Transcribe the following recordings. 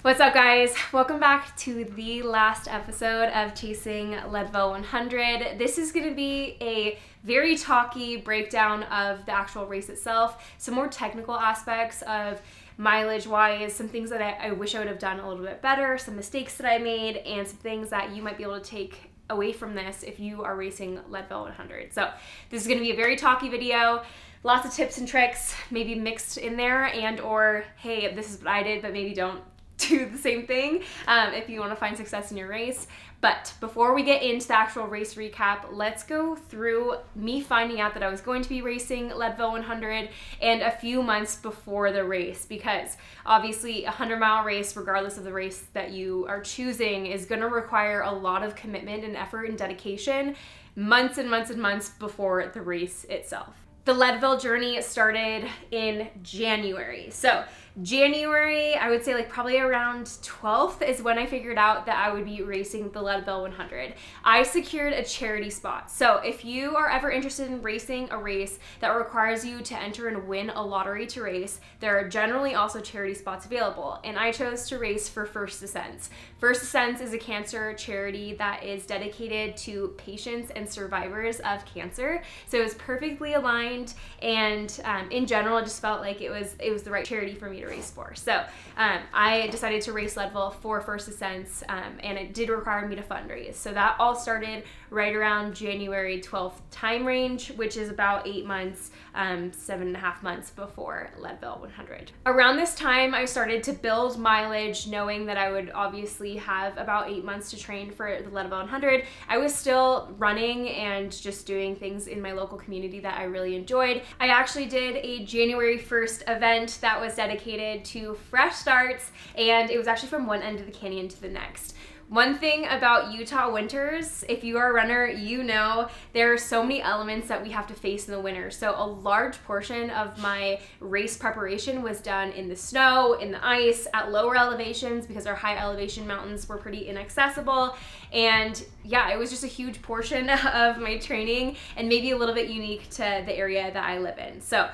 What's up, guys? Welcome back to the last episode of Chasing Leadville 100. This is going to be a very talky breakdown of the actual race itself, some more technical aspects of mileage-wise, some things that I wish I would have done a little bit better, some mistakes that I made, and some things that you might be able to take away from this if you are racing Leadville 100. So this is going to be a very talky video. Lots of tips and tricks maybe mixed in there, and or, hey, this is what I did, but maybe don't do the same thing if you want to find success in your race. But before we get into the actual race recap, let's go through me finding out that I was going to be racing Leadville 100 and a few months before the race, because obviously a 100-mile race, regardless of the race that you are choosing, is going to require a lot of commitment and effort and dedication months and months and months before the race itself. The Leadville journey started in January. So January, I would say like probably around 12th is when I figured out that I would be racing the Leadville 100. I secured a charity spot. So if you are ever interested in racing a race that requires you to enter and win a lottery to race, there are generally also charity spots available. And I chose to race for First Ascents. First Ascents is a cancer charity that is dedicated to patients and survivors of cancer. So it was perfectly aligned, and in general, I just felt like it was the right charity for me to race for. So I decided to race Leadville for First Ascents, and it did require me to fundraise. So that all started right around January 12th time range, which is about 8 months, 7.5 months before Leadville 100. Around this time, I started to build mileage, knowing that I would obviously have about 8 months to train for the Leadville 100. I was still running and just doing things in my local community that I really enjoyed. I actually did a January 1st event that was dedicated to fresh starts, and it was actually from one end of the canyon to the next. One thing about Utah winters, if you are a runner, you know there are so many elements that we have to face in the winter. So a large portion of my race preparation was done in the snow, in the ice, at lower elevations, because our high elevation mountains were pretty inaccessible. And yeah, it was just a huge portion of my training, and maybe a little bit unique to the area that I live in. So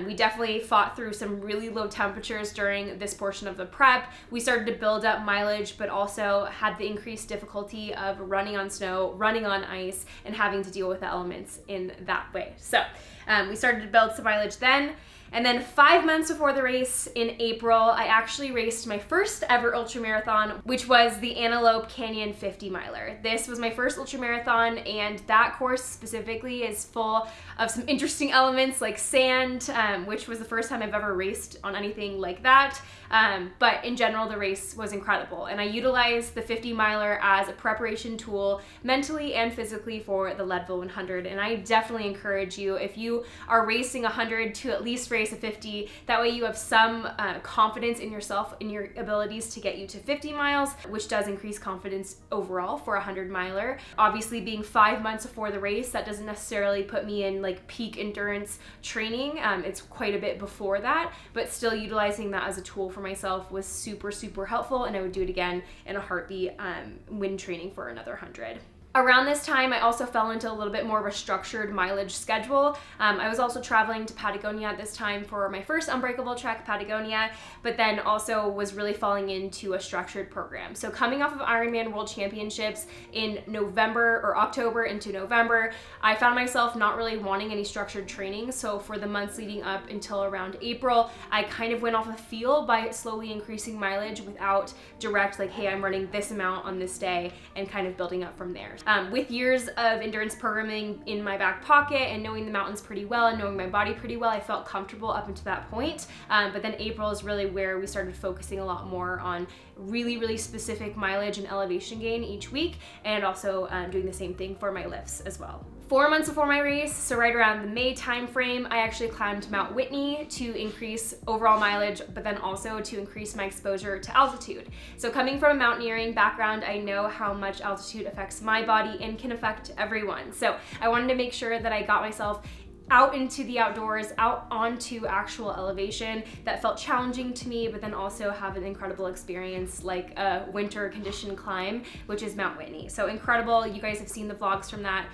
we definitely fought through some really low temperatures during this portion of the prep. We started to build up mileage, but also had the increased difficulty of running on snow, running on ice, and having to deal with the elements in that way. So we started to build some mileage then. And then 5 months before the race in April, I actually raced my first ever ultramarathon, which was the Antelope Canyon 50 miler. This was my first ultramarathon, and that course specifically is full of some interesting elements like sand, which was the first time I've ever raced on anything like that. But in general, the race was incredible, and I utilized the 50 miler as a preparation tool mentally and physically for the Leadville 100. And I definitely encourage you, if you are racing 100, to at least race a 50. That way you have some confidence in yourself, in your abilities to get you to 50 miles, which does increase confidence overall for a 100 miler. Obviously, being 5 months before the race, that doesn't necessarily put me in like peak endurance training. It's quite a bit before that, but still utilizing that as a tool for myself was super, super helpful, and I would do it again in a heartbeat when training for another 100. Around this time, I also fell into a little bit more of a structured mileage schedule. I was also traveling to Patagonia at this time for my first Unbreakable Trek, Patagonia, but then also was really falling into a structured program. So coming off of Ironman World Championships in November or October into November, I found myself not really wanting any structured training. So for the months leading up until around April, I kind of went off a feel by slowly increasing mileage without direct, like, hey, I'm running this amount on this day, and kind of building up from there. With years of endurance programming in my back pocket and knowing the mountains pretty well and knowing my body pretty well, I felt comfortable up until that point. But then April is really where we started focusing a lot more on really, really specific mileage and elevation gain each week, and also doing the same thing for my lifts as well. 4 months before my race, so right around the May timeframe, I actually climbed Mount Whitney to increase overall mileage, but then also to increase my exposure to altitude. So coming from a mountaineering background, I know how much altitude affects my body and can affect everyone. So I wanted to make sure that I got myself out into the outdoors, out onto actual elevation that felt challenging to me, but then also have an incredible experience like a winter conditioned climb, which is Mount Whitney. So incredible. You guys have seen the vlogs from that.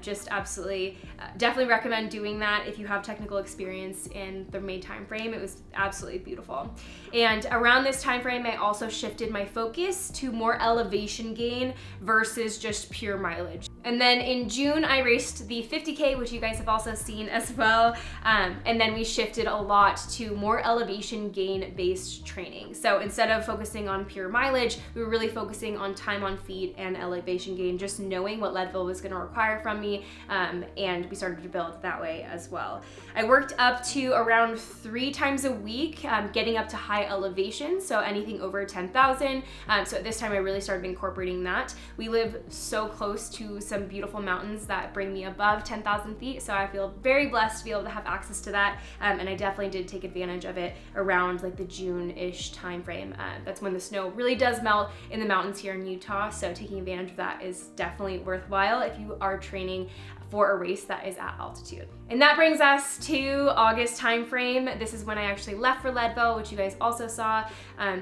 Just absolutely, definitely recommend doing that if you have technical experience in the May time frame. It was absolutely beautiful. And around this time frame, I also shifted my focus to more elevation gain versus just pure mileage. And then in June, I raced the 50K, which you guys have also seen as well. And then we shifted a lot to more elevation gain based training. So instead of focusing on pure mileage, we were really focusing on time on feet and elevation gain, just knowing what Leadville was gonna require from me. And we started to build that way as well. I worked up to around 3 times a week, getting up to high elevation. So anything over 10,000. So at this time I really started incorporating that. We live so close to some beautiful mountains that bring me above 10,000 feet. So I feel very blessed to be able to have access to that. And I definitely did take advantage of it around like the June-ish time frame. That's when the snow really does melt in the mountains here in Utah. So taking advantage of that is definitely worthwhile if you are training for a race that is at altitude. And that brings us to August timeframe. This is when I actually left for Leadville, which you guys also saw.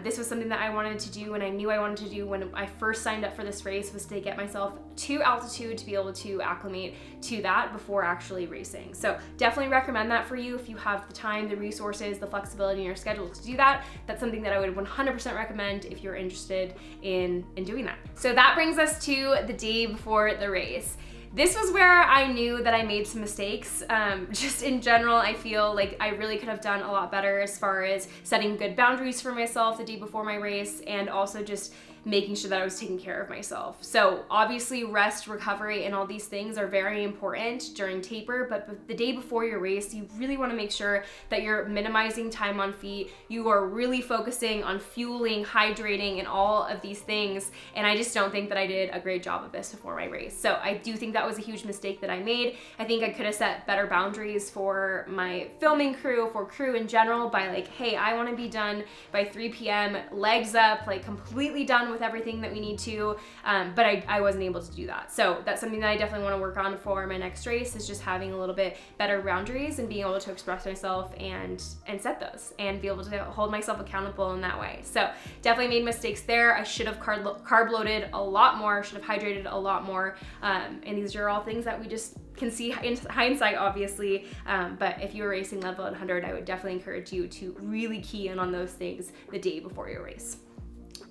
This was something that I wanted to do and I knew I wanted to do when I first signed up for this race, was to get myself to altitude to be able to acclimate to that before actually racing. So definitely recommend that for you if you have the time, the resources, the flexibility in your schedule to do that. That's something that I would 100% recommend if you're interested in doing that. So that brings us to the day before the race. This was where I knew that I made some mistakes. Just in general, I feel like I really could have done a lot better as far as setting good boundaries for myself the day before my race, and also just making sure that I was taking care of myself. So obviously rest, recovery, and all these things are very important during taper, but the day before your race, you really wanna make sure that you're minimizing time on feet. You are really focusing on fueling, hydrating, and all of these things. And I just don't think that I did a great job of this before my race. So I do think that was a huge mistake that I made. I think I could have set better boundaries for my filming crew, for crew in general, by like, hey, I wanna be done by 3 p.m., legs up, like completely done with everything that we need to, but I wasn't able to do that. So that's something that I definitely want to work on for my next race, is just having a little bit better boundaries and being able to express myself and set those and be able to hold myself accountable in that way. So definitely made mistakes there. I should have carb loaded a lot more, should have hydrated a lot more, and these are all things that we just can see in hindsight, obviously, but if you were racing Leadville at 100, I would definitely encourage you to really key in on those things the day before your race.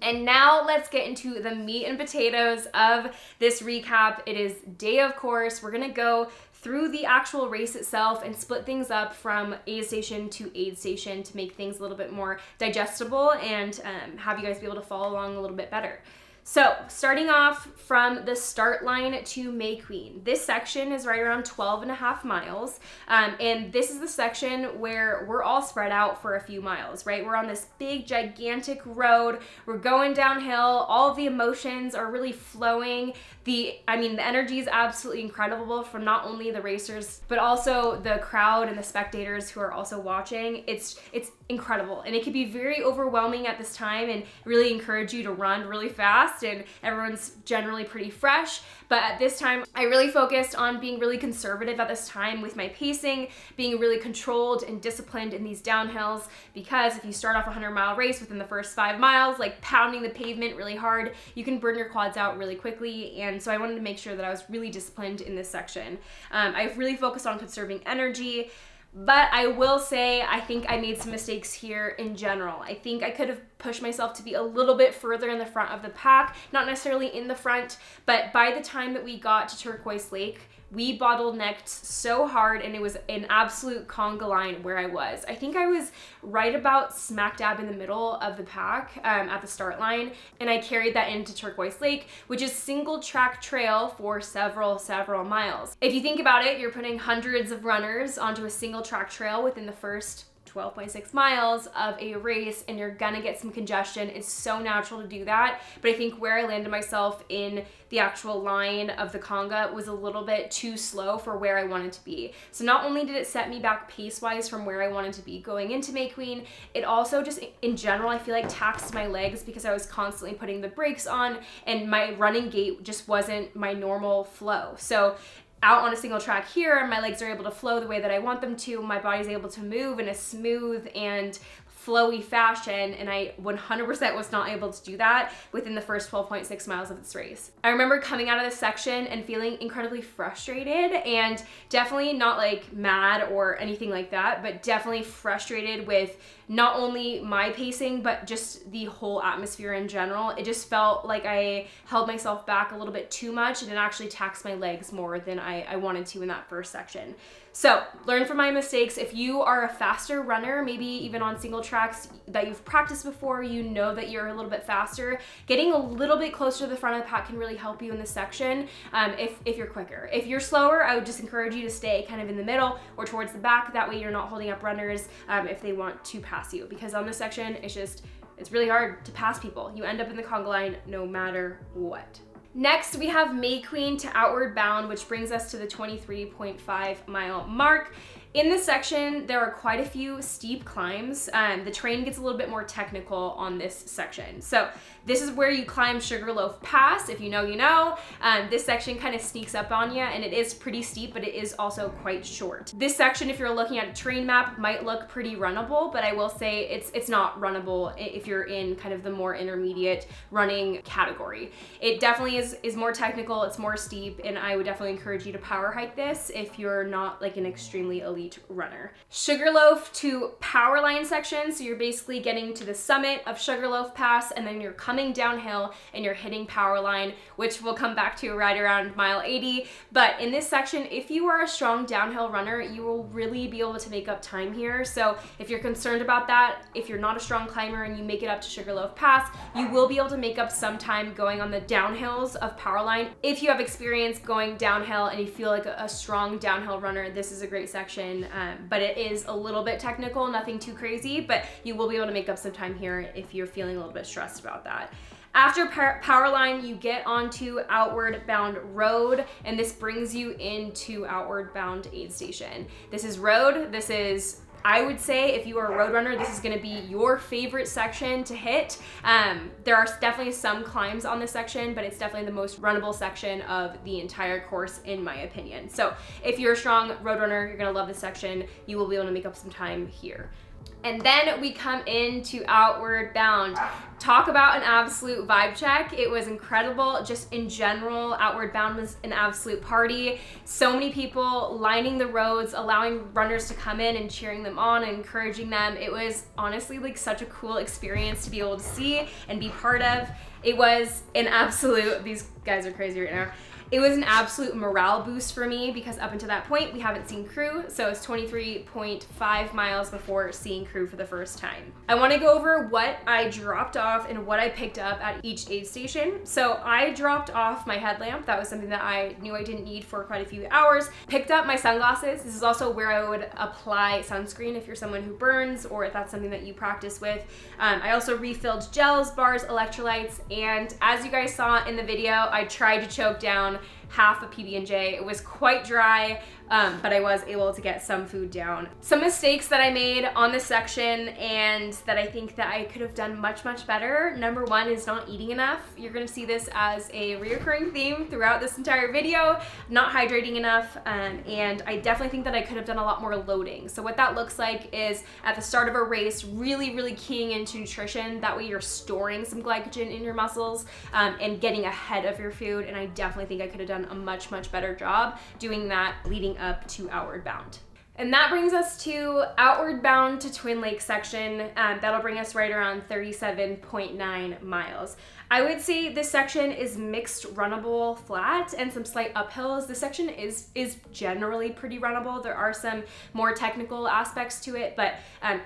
And now let's get into the meat and potatoes of this recap. It is day of course. We're gonna go through the actual race itself and split things up from aid station to aid station to make things a little bit more digestible and have you guys be able to follow along a little bit better. So starting off from the start line to May Queen, this section is right around 12.5 miles. And this is the section where we're all spread out for a few miles, right? We're on this big, gigantic road. We're going downhill. All of the emotions are really flowing. The energy is absolutely incredible from not only the racers, but also the crowd and the spectators who are also watching. It's incredible. And it can be very overwhelming at this time and really encourage you to run really fast, and everyone's generally pretty fresh. But at this time, I really focused on being really conservative at this time with my pacing, being really controlled and disciplined in these downhills, because if you start off a 100-mile race within the first 5 miles, like pounding the pavement really hard, you can burn your quads out really quickly. And so I wanted to make sure that I was really disciplined in this section. I've really focused on conserving energy. But I will say, I think I made some mistakes here in general. I think I could have pushed myself to be a little bit further in the front of the pack, not necessarily in the front, but by the time that we got to Turquoise Lake, we bottlenecked so hard, and it was an absolute conga line where I was. I think I was right about smack dab in the middle of the pack at the start line, and I carried that into Turquoise Lake, which is single track trail for several miles. If you think about it, you're putting hundreds of runners onto a single track trail within the first 12.6 miles of a race, and you're gonna get some congestion. It's so natural to do that, but I think where I landed myself in the actual line of the conga was a little bit too slow for where I wanted to be. So not only did it set me back pace-wise from where I wanted to be going into May Queen, it also just, in general, I feel like taxed my legs because I was constantly putting the brakes on, and my running gait just wasn't my normal flow. So out on a single track here, my legs are able to flow the way that I want them to. My body's able to move in a smooth and flowy fashion, and I 100% was not able to do that within the first 12.6 miles of this race. I remember coming out of this section and feeling incredibly frustrated, and definitely not like mad or anything like that, but definitely frustrated with not only my pacing, but just the whole atmosphere in general. It just felt like I held myself back a little bit too much, and it actually taxed my legs more than I wanted to in that first section. So learn from my mistakes. If you are a faster runner, maybe even on single tracks that you've practiced before, you know that you're a little bit faster, getting a little bit closer to the front of the pack can really help you in this section if you're quicker. If you're slower, I would just encourage you to stay kind of in the middle or towards the back. That way you're not holding up runners if they want to pass you, because on this section, it's really hard to pass people. You end up in the conga line no matter what. Next, we have May Queen to Outward Bound, which brings us to the 23.5 mile mark. In this section, there are quite a few steep climbs. The terrain gets a little bit more technical on this section. So this is where you climb Sugarloaf Pass. If you know, you know. This section kind of sneaks up on you, and it is pretty steep, but it is also quite short. This section, if you're looking at a terrain map, might look pretty runnable, but I will say it's not runnable if you're in kind of the more intermediate running category. It definitely is more technical, it's more steep, and I would definitely encourage you to power hike this if you're not like an extremely elite runner. Sugarloaf to Powerline section, so you're basically getting to the summit of Sugarloaf Pass, and then you're coming downhill and you're hitting Powerline, which we'll come back to right around mile 80. But in this section, if you are a strong downhill runner, you will really be able to make up time here. So if you're concerned about that, if you're not a strong climber and you make it up to Sugarloaf Pass, you will be able to make up some time going on the downhills of Powerline. If you have experience going downhill and you feel like a strong downhill runner, this is a great section. But it is a little bit technical, nothing too crazy, but you will be able to make up some time here if you're feeling a little bit stressed about that. After Powerline, you get onto Outward Bound Road, and this brings you into Outward Bound Aid Station. This is road. This is, I would say, if you are a road runner, this is going to be your favorite section to hit. There are definitely some climbs on this section, but it's definitely the most runnable section of the entire course, in my opinion. So if you're a strong road runner, you're going to love this section. You will be able to make up some time here. And then we come into Outward Bound. Talk about an absolute vibe check. It was incredible. Just in general, Outward Bound was an absolute party. So many people lining the roads, allowing runners to come in and cheering them on and encouraging them. It was honestly like such a cool experience to be able to see and be part of. It was an absolute, these guys are crazy right now. It was an absolute morale boost for me because up until that point, we haven't seen crew. So it's 23.5 miles before seeing crew for the first time. I want to go over what I dropped off and what I picked up at each aid station. So I dropped off my headlamp. That was something that I knew I didn't need for quite a few hours. Picked up my sunglasses. This is also where I would apply sunscreen if you're someone who burns or if that's something that you practice with. I also refilled gels, bars, electrolytes, and as you guys saw in the video, I tried to choke down half a PB&J. It was quite dry, but I was able to get some food down. Some mistakes that I made on this section and that I think that I could have done much, much better. Number one is not eating enough. You're gonna see this as a reoccurring theme throughout this entire video, not hydrating enough, and I definitely think that I could have done a lot more loading. So what that looks like is at the start of a race, really, really keying into nutrition. That way you're storing some glycogen in your muscles and getting ahead of your food, and I definitely think I could have done a much, much better job doing that leading up to Outward Bound. And that brings us to Outward Bound to Twin Lakes section. That'll bring us right around 37.9 miles. I would say this section is mixed runnable flat and some slight uphills. This section is generally pretty runnable. There are some more technical aspects to it, but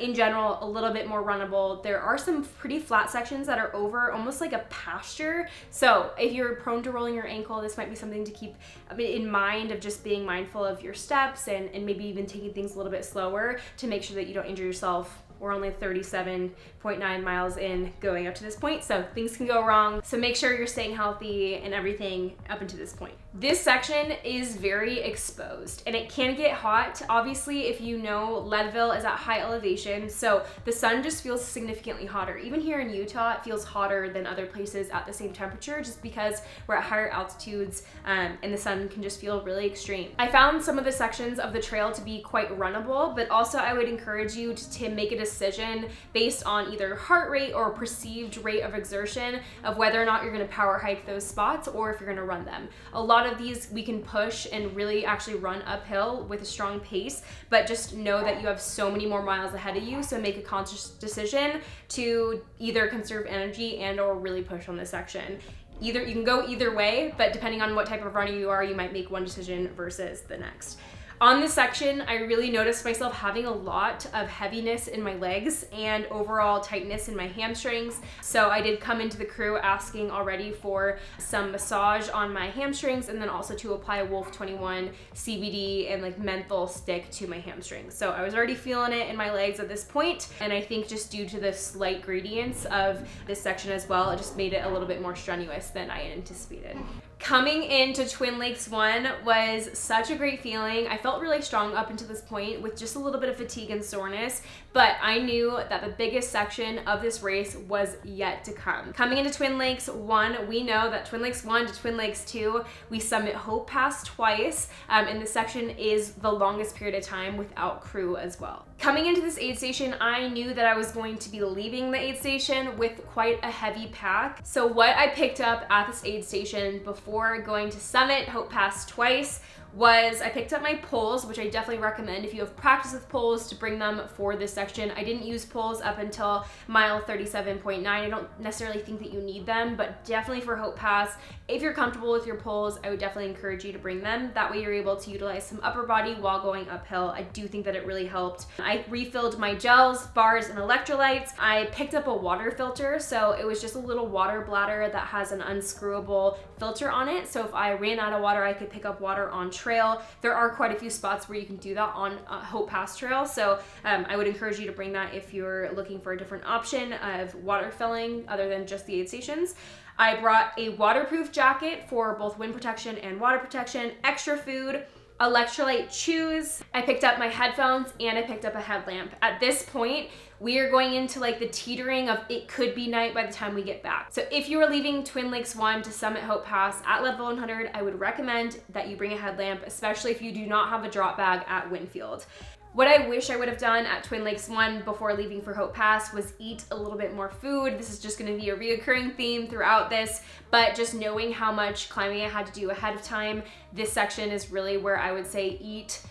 in general, a little bit more runnable. There are some pretty flat sections that are over almost like a pasture. So if you're prone to rolling your ankle, this might be something to keep in mind, of just being mindful of your steps and maybe even taking things a little bit slower to make sure that you don't injure yourself we're only 37.9 miles in going up to this point, so things can go wrong. So make sure you're staying healthy and everything up until this point. This section is very exposed and it can get hot. Obviously, if you know, Leadville is at high elevation, so the sun just feels significantly hotter. Even here in Utah, it feels hotter than other places at the same temperature just because we're at higher altitudes and the sun can just feel really extreme. I found some of the sections of the trail to be quite runnable, but also I would encourage you to make a decision based on either heart rate or perceived rate of exertion of whether or not you're gonna power hike those spots or if you're gonna run them. A lot of these we can push and really actually run uphill with a strong pace, but just know that you have so many more miles ahead of you, so make a conscious decision to either conserve energy and or really push on this section. You can go either way, but depending on what type of runner you are, you might make one decision versus the next. On this section, I really noticed myself having a lot of heaviness in my legs and overall tightness in my hamstrings. So I did come into the crew asking already for some massage on my hamstrings and then also to apply Wolf 21 CBD and like menthol stick to my hamstrings. So I was already feeling it in my legs at this point, and I think just due to the slight gradients of this section as well, it just made it a little bit more strenuous than I anticipated. Coming into Twin Lakes 1 was such a great feeling. I felt really strong up until this point with just a little bit of fatigue and soreness, but I knew that the biggest section of this race was yet to come. Coming into Twin Lakes 1, we know that Twin Lakes 1 to Twin Lakes 2, we summit Hope Pass twice, and this section is the longest period of time without crew as well. Coming into this aid station, I knew that I was going to be leaving the aid station with quite a heavy pack. So what I picked up at this aid station before going to summit Hope Pass twice was I picked up my poles, which I definitely recommend if you have practice with poles to bring them for this section. I didn't use poles up until mile 37.9. I don't necessarily think that you need them, but definitely for Hope Pass, if you're comfortable with your poles, I would definitely encourage you to bring them. That way you're able to utilize some upper body while going uphill. I do think that it really helped. I refilled my gels, bars, and electrolytes. I picked up a water filter, so it was just a little water bladder that has an unscrewable filter on it. So if I ran out of water, I could pick up water on trail. There are quite a few spots where you can do that on Hope Pass Trail, so I would encourage you to bring that if you're looking for a different option of water filling other than just the aid stations. I brought a waterproof jacket for both wind protection and water protection, extra food, electrolyte chews. I picked up my headphones and I picked up a headlamp. At this point, we are going into like the teetering of it could be night by the time we get back. So if you are leaving Twin Lakes 1 to summit Hope Pass at Leadville 100, I would recommend that you bring a headlamp, especially if you do not have a drop bag at Winfield. What I wish I would have done at Twin Lakes 1 before leaving for Hope Pass was eat a little bit more food. This is just gonna be a reoccurring theme throughout this, but just knowing how much climbing I had to do ahead of time, this section is really where I would say eat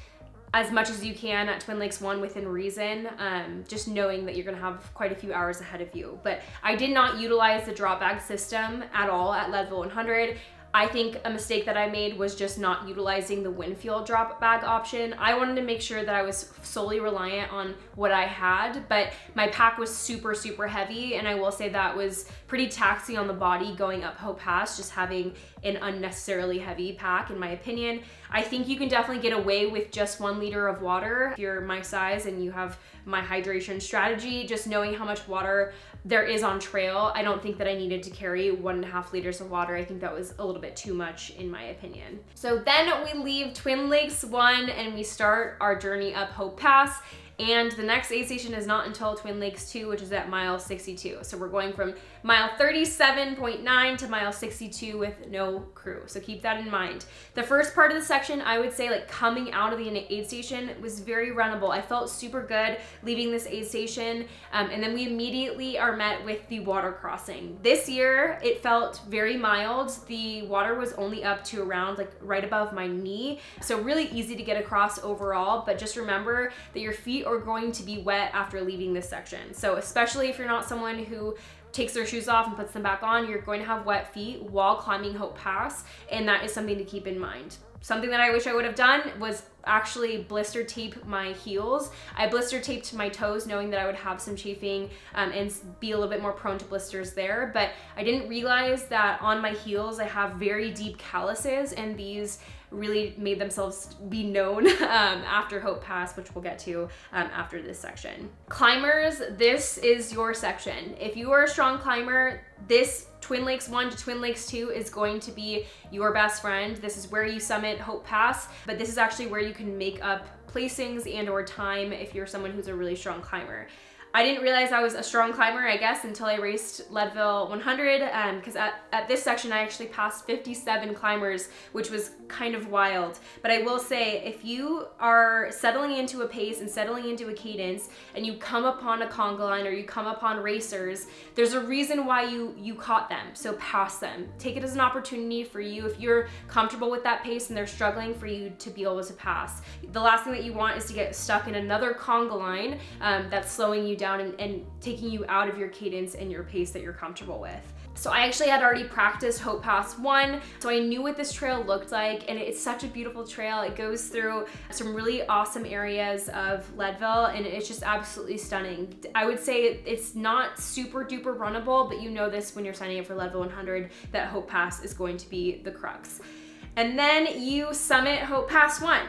as much as you can at Twin Lakes 1 within reason, just knowing that you're gonna have quite a few hours ahead of you. But I did not utilize the drop bag system at all at Leadville 100. I think a mistake that I made was just not utilizing the Winfield drop bag option. I wanted to make sure that I was solely reliant on what I had, but my pack was super, super heavy, and I will say that was pretty taxing on the body going up Hope Pass, just having an unnecessarily heavy pack, in my opinion. I think you can definitely get away with just 1 liter of water if you're my size and you have my hydration strategy, just knowing how much water there is on trail. I don't think that I needed to carry 1.5 liters of water. I think that was a little bit too much in my opinion. So then we leave Twin Lakes 1 and we start our journey up Hope Pass. And the next aid station is not until Twin Lakes 2, which is at mile 62. So we're going from mile 37.9 to mile 62 with no crew. So keep that in mind. The first part of the section, I would say like coming out of the aid station was very runnable. I felt super good leaving this aid station. And then we immediately are met with the water crossing. This year, it felt very mild. The water was only up to around like right above my knee. So really easy to get across overall, but just remember that your feet are going to be wet after leaving this section. So especially if you're not someone who takes their shoes off and puts them back on, you're going to have wet feet while climbing Hope Pass, and that is something to keep in mind. Something that I wish I would have done was actually blister tape my heels. I blister taped my toes knowing that I would have some chafing and be a little bit more prone to blisters there, but I didn't realize that on my heels I have very deep calluses, and these really made themselves be known after Hope Pass, which we'll get to after this section. Climbers, this is your section. If you are a strong climber, this Twin Lakes 1 to Twin Lakes 2 is going to be your best friend. This is where you summit Hope Pass, but this is actually where you can make up placings and or time if you're someone who's a really strong climber. I didn't realize I was a strong climber, I guess, until I raced Leadville 100, because at this section I actually passed 57 climbers, which was kind of wild. But I will say, if you are settling into a pace and settling into a cadence, and you come upon a conga line or you come upon racers, there's a reason why you caught them, so pass them. Take it as an opportunity for you, if you're comfortable with that pace and they're struggling, for you to be able to pass. The last thing that you want is to get stuck in another conga line that's slowing you down and taking you out of your cadence and your pace that you're comfortable with. So I actually had already practiced Hope Pass 1, so I knew what this trail looked like, and it's such a beautiful trail. It goes through some really awesome areas of Leadville, and it's just absolutely stunning. I would say it's not super duper runnable, but you know this when you're signing up for Leadville 100, that Hope Pass is going to be the crux. And then you summit Hope Pass 1.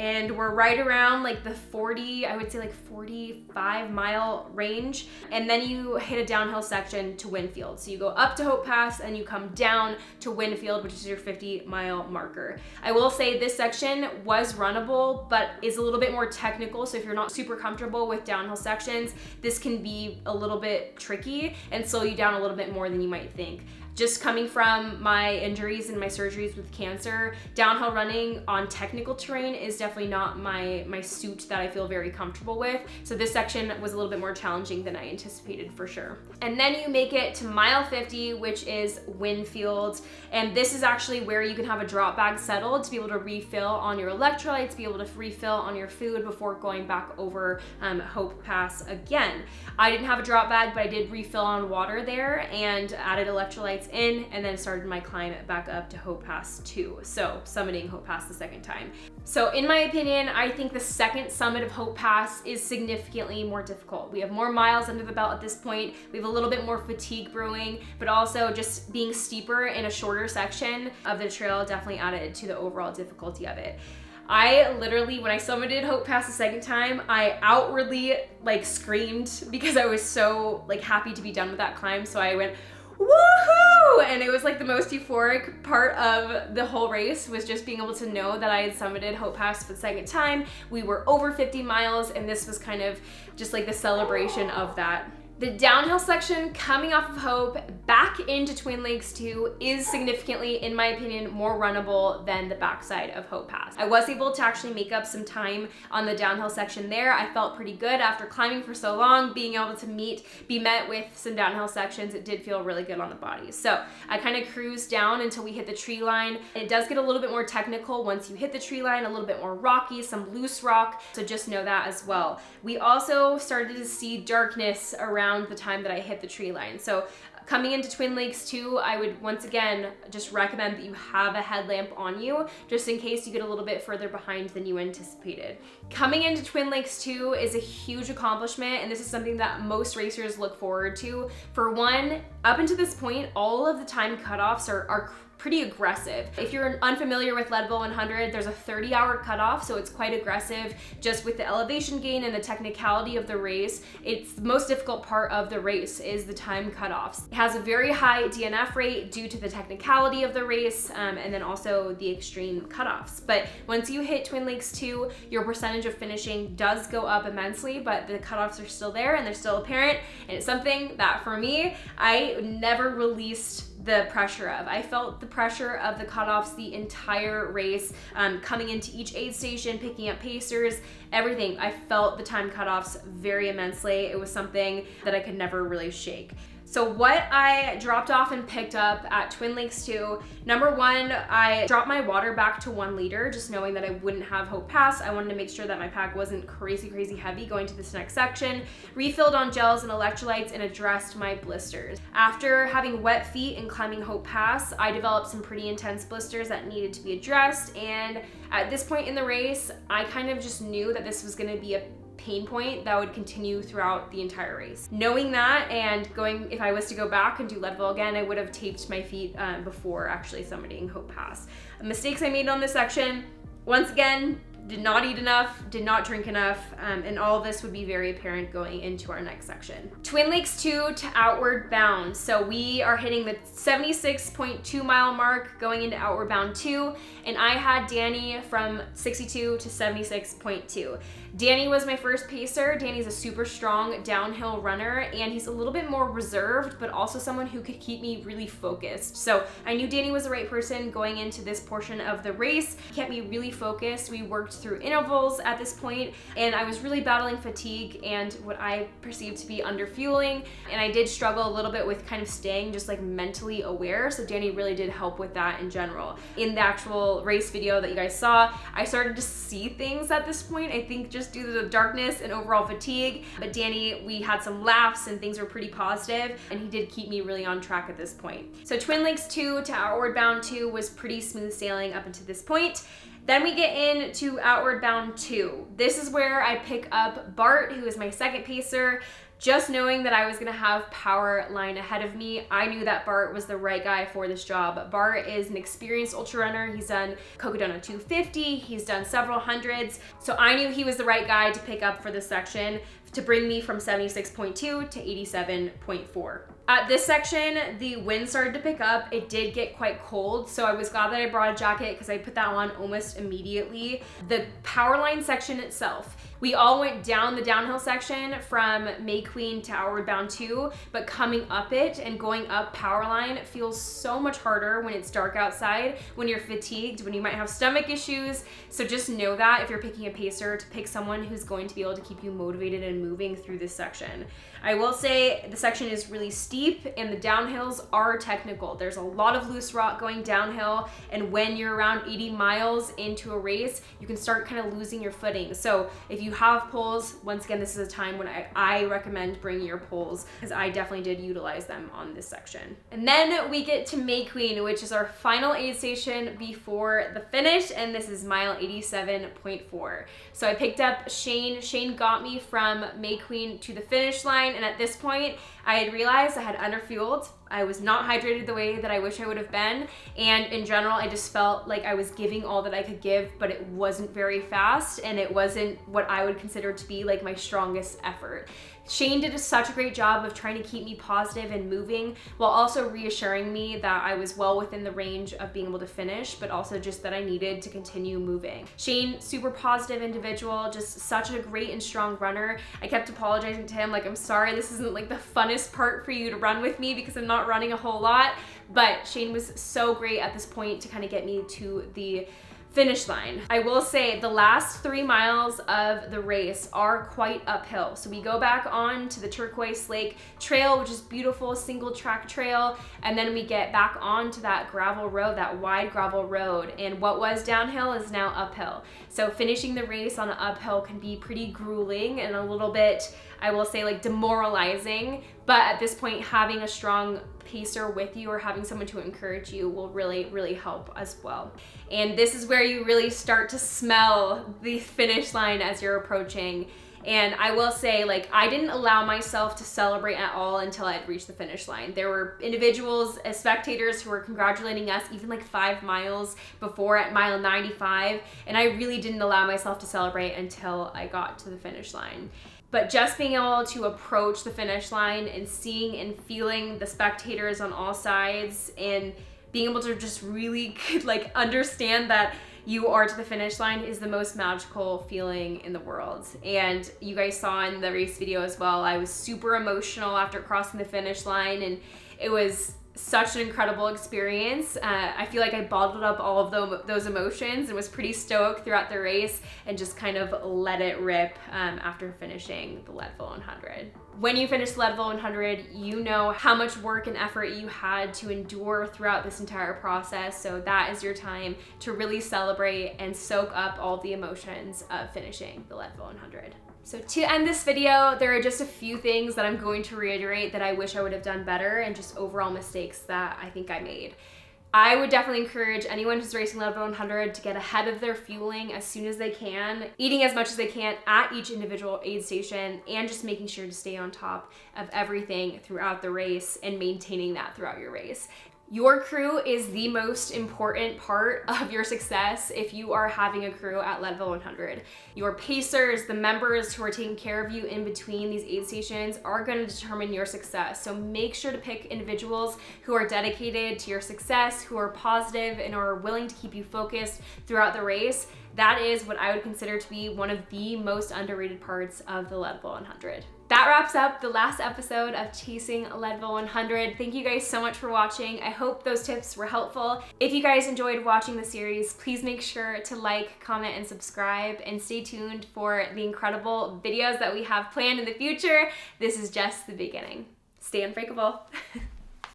And we're right around like the 40, I would say like 45 mile range. And then you hit a downhill section to Winfield. So you go up to Hope Pass and you come down to Winfield, which is your 50-mile marker. I will say this section was runnable, but is a little bit more technical. So if you're not super comfortable with downhill sections, this can be a little bit tricky and slow you down a little bit more than you might think. Just coming from my injuries and my surgeries with cancer, downhill running on technical terrain is definitely not my suit that I feel very comfortable with. So this section was a little bit more challenging than I anticipated, for sure. And then you make it to mile 50, which is Winfield. And this is actually where you can have a drop bag settled to be able to refill on your electrolytes, be able to refill on your food before going back over Hope Pass again. I didn't have a drop bag, but I did refill on water there and added electrolytes in, and then started my climb back up to Hope Pass 2. So summiting Hope Pass the second time. So in my opinion, I think the second summit of Hope Pass is significantly more difficult. We have more miles under the belt at this point. We have a little bit more fatigue brewing, but also just being steeper in a shorter section of the trail definitely added to the overall difficulty of it. I literally, when I summited Hope Pass the second time, I outwardly like screamed because I was so like happy to be done with that climb. So I went, woohoo! And it was like the most euphoric part of the whole race, was just being able to know that I had summited Hope Pass for the second time. We were over 50 miles, and this was kind of just like the celebration of that. The downhill section coming off of Hope back into Twin Lakes 2 is significantly, in my opinion, more runnable than the backside of Hope Pass. I was able to actually make up some time on the downhill section there. I felt pretty good after climbing for so long, being able to be met with some downhill sections. It did feel really good on the body. So I kind of cruised down until we hit the tree line. It does get a little bit more technical once you hit the tree line, a little bit more rocky, some loose rock. So just know that as well. We also started to see darkness around the time that I hit the tree line. So coming into Twin Lakes 2, I would once again just recommend that you have a headlamp on you, just in case you get a little bit further behind than you anticipated. Coming into Twin Lakes 2 is a huge accomplishment, and this is something that most racers look forward to. For one, up until this point, all of the time cutoffs are pretty aggressive. If you're unfamiliar with Leadville 100, there's a 30-hour cutoff, so it's quite aggressive just with the elevation gain and the technicality of the race. It's the most difficult part of the race is the time cutoffs. It has a very high DNF rate due to the technicality of the race and then also the extreme cutoffs. But once you hit Twin Lakes 2, your percentage of finishing does go up immensely, but the cutoffs are still there and they're still apparent. And it's something that for me, I never released the pressure of. I felt the pressure of the cutoffs the entire race, coming into each aid station, picking up pacers, everything. I felt the time cutoffs very immensely. It was something that I could never really shake. So what I dropped off and picked up at Twin Lakes 2, number one, I dropped my water back to 1 liter, just knowing that I wouldn't have Hope Pass. I wanted to make sure that my pack wasn't crazy heavy going to this next section. Refilled on gels and electrolytes and addressed my blisters. After having wet feet and climbing Hope Pass, I developed some pretty intense blisters that needed to be addressed. And at this point in the race, I kind of just knew that this was gonna be a pain point that would continue throughout the entire race. Knowing that and if I was to go back and do Leadville again, I would have taped my feet before actually summiting Hope Pass. Mistakes I made on this section, once again, did not eat enough, did not drink enough, and all of this would be very apparent going into our next section. Twin Lakes 2 to Outward Bound. So we are hitting the 76.2 mile mark going into Outward Bound 2, and I had Danny from 62 to 76.2. Danny was my first pacer. Danny's a super strong downhill runner, and he's a little bit more reserved, but also someone who could keep me really focused. So I knew Danny was the right person going into this portion of the race. He kept me really focused. We worked through intervals at this point, and I was really battling fatigue and what I perceived to be underfueling, and I did struggle a little bit with kind of staying just like mentally aware, so Danny really did help with that in general. In the actual race video that you guys saw, I started to see things at this point, I think just due to the darkness and overall fatigue, but Danny, we had some laughs and things were pretty positive, and he did keep me really on track at this point. So Twin Lakes 2 to Outward Bound 2 was pretty smooth sailing up until this point. Then we get into Outward Bound 2. This is where I pick up Bart, who is my second pacer. Just knowing that I was gonna have power line ahead of me, I knew that Bart was the right guy for this job. Bart is an experienced ultra runner. He's done Cocodona 250, he's done several hundreds. So I knew he was the right guy to pick up for this section to bring me from 76.2 to 87.4. At this section, the wind started to pick up. It did get quite cold, so I was glad that I brought a jacket because I put that on almost immediately. The power line section itself, we all went down the downhill section from May Queen to Outward Bound 2, but coming up it and going up power line feels so much harder when it's dark outside, when you're fatigued, when you might have stomach issues. So just know that if you're picking a pacer, to pick someone who's going to be able to keep you motivated and moving through this section. I will say the section is really steep and the downhills are technical. There's a lot of loose rock going downhill, and when you're around 80 miles into a race, you can start kind of losing your footing. So if you have poles, once again, this is a time when I recommend bringing your poles, because I definitely did utilize them on this section. And then we get to May Queen, which is our final aid station before the finish, and this is mile 87.4. So I picked up Shane. Shane got me from May Queen to the finish line, and at this point, I had realized I had underfueled. I was not hydrated the way that I wish I would have been, and in general, I just felt like I was giving all that I could give, but it wasn't very fast, and it wasn't what I would consider to be like my strongest effort. Shane did such a great job of trying to keep me positive and moving while also reassuring me that I was well within the range of being able to finish, but also just that I needed to continue moving. Shane, super positive individual, just such a great and strong runner. I kept apologizing to him, like, I'm sorry, this isn't like the funnest part for you to run with me because I'm not running a whole lot, but Shane was so great at this point to kind of get me to the finish line. I will say the last 3 miles of the race are quite uphill. So we go back on to the Turquoise Lake Trail, which is beautiful, single track trail. And then we get back onto that gravel road, that wide gravel road. And what was downhill is now uphill. So finishing the race on an uphill can be pretty grueling and a little bit, I will say, like, demoralizing. But at this point, having a strong pacer with you or having someone to encourage you will really, really help as well. And this is where you really start to smell the finish line as you're approaching. And I will say, like, I didn't allow myself to celebrate at all until I had reached the finish line. There were individuals as spectators who were congratulating us even like 5 miles before at mile 95. And I really didn't allow myself to celebrate until I got to the finish line. But just being able to approach the finish line and seeing and feeling the spectators on all sides and being able to just really like understand that you are to the finish line is the most magical feeling in the world. And you guys saw in the race video as well, I was super emotional after crossing the finish line, and it was such an incredible experience. I feel like I bottled up all of those emotions and was pretty stoked throughout the race and just kind of let it rip after finishing the Leadville 100. When you finish the Leadville 100, you know how much work and effort you had to endure throughout this entire process. So that is your time to really celebrate and soak up all the emotions of finishing the Leadville 100. So to end this video, there are just a few things that I'm going to reiterate that I wish I would have done better and just overall mistakes that I think I made. I would definitely encourage anyone who's racing Leadville 100 to get ahead of their fueling as soon as they can, eating as much as they can at each individual aid station, and just making sure to stay on top of everything throughout the race and maintaining that throughout your race. Your crew is the most important part of your success if you are having a crew at Leadville 100. Your pacers, the members who are taking care of you in between these aid stations, are going to determine your success. So make sure to pick individuals who are dedicated to your success, who are positive, and are willing to keep you focused throughout the race. That is what I would consider to be one of the most underrated parts of the Leadville 100. That wraps up the last episode of Chasing Leadville 100. Thank you guys so much for watching. I hope those tips were helpful. If you guys enjoyed watching the series, please make sure to like, comment, and subscribe, and stay tuned for the incredible videos that we have planned in the future. This is just the beginning. Stay unbreakable.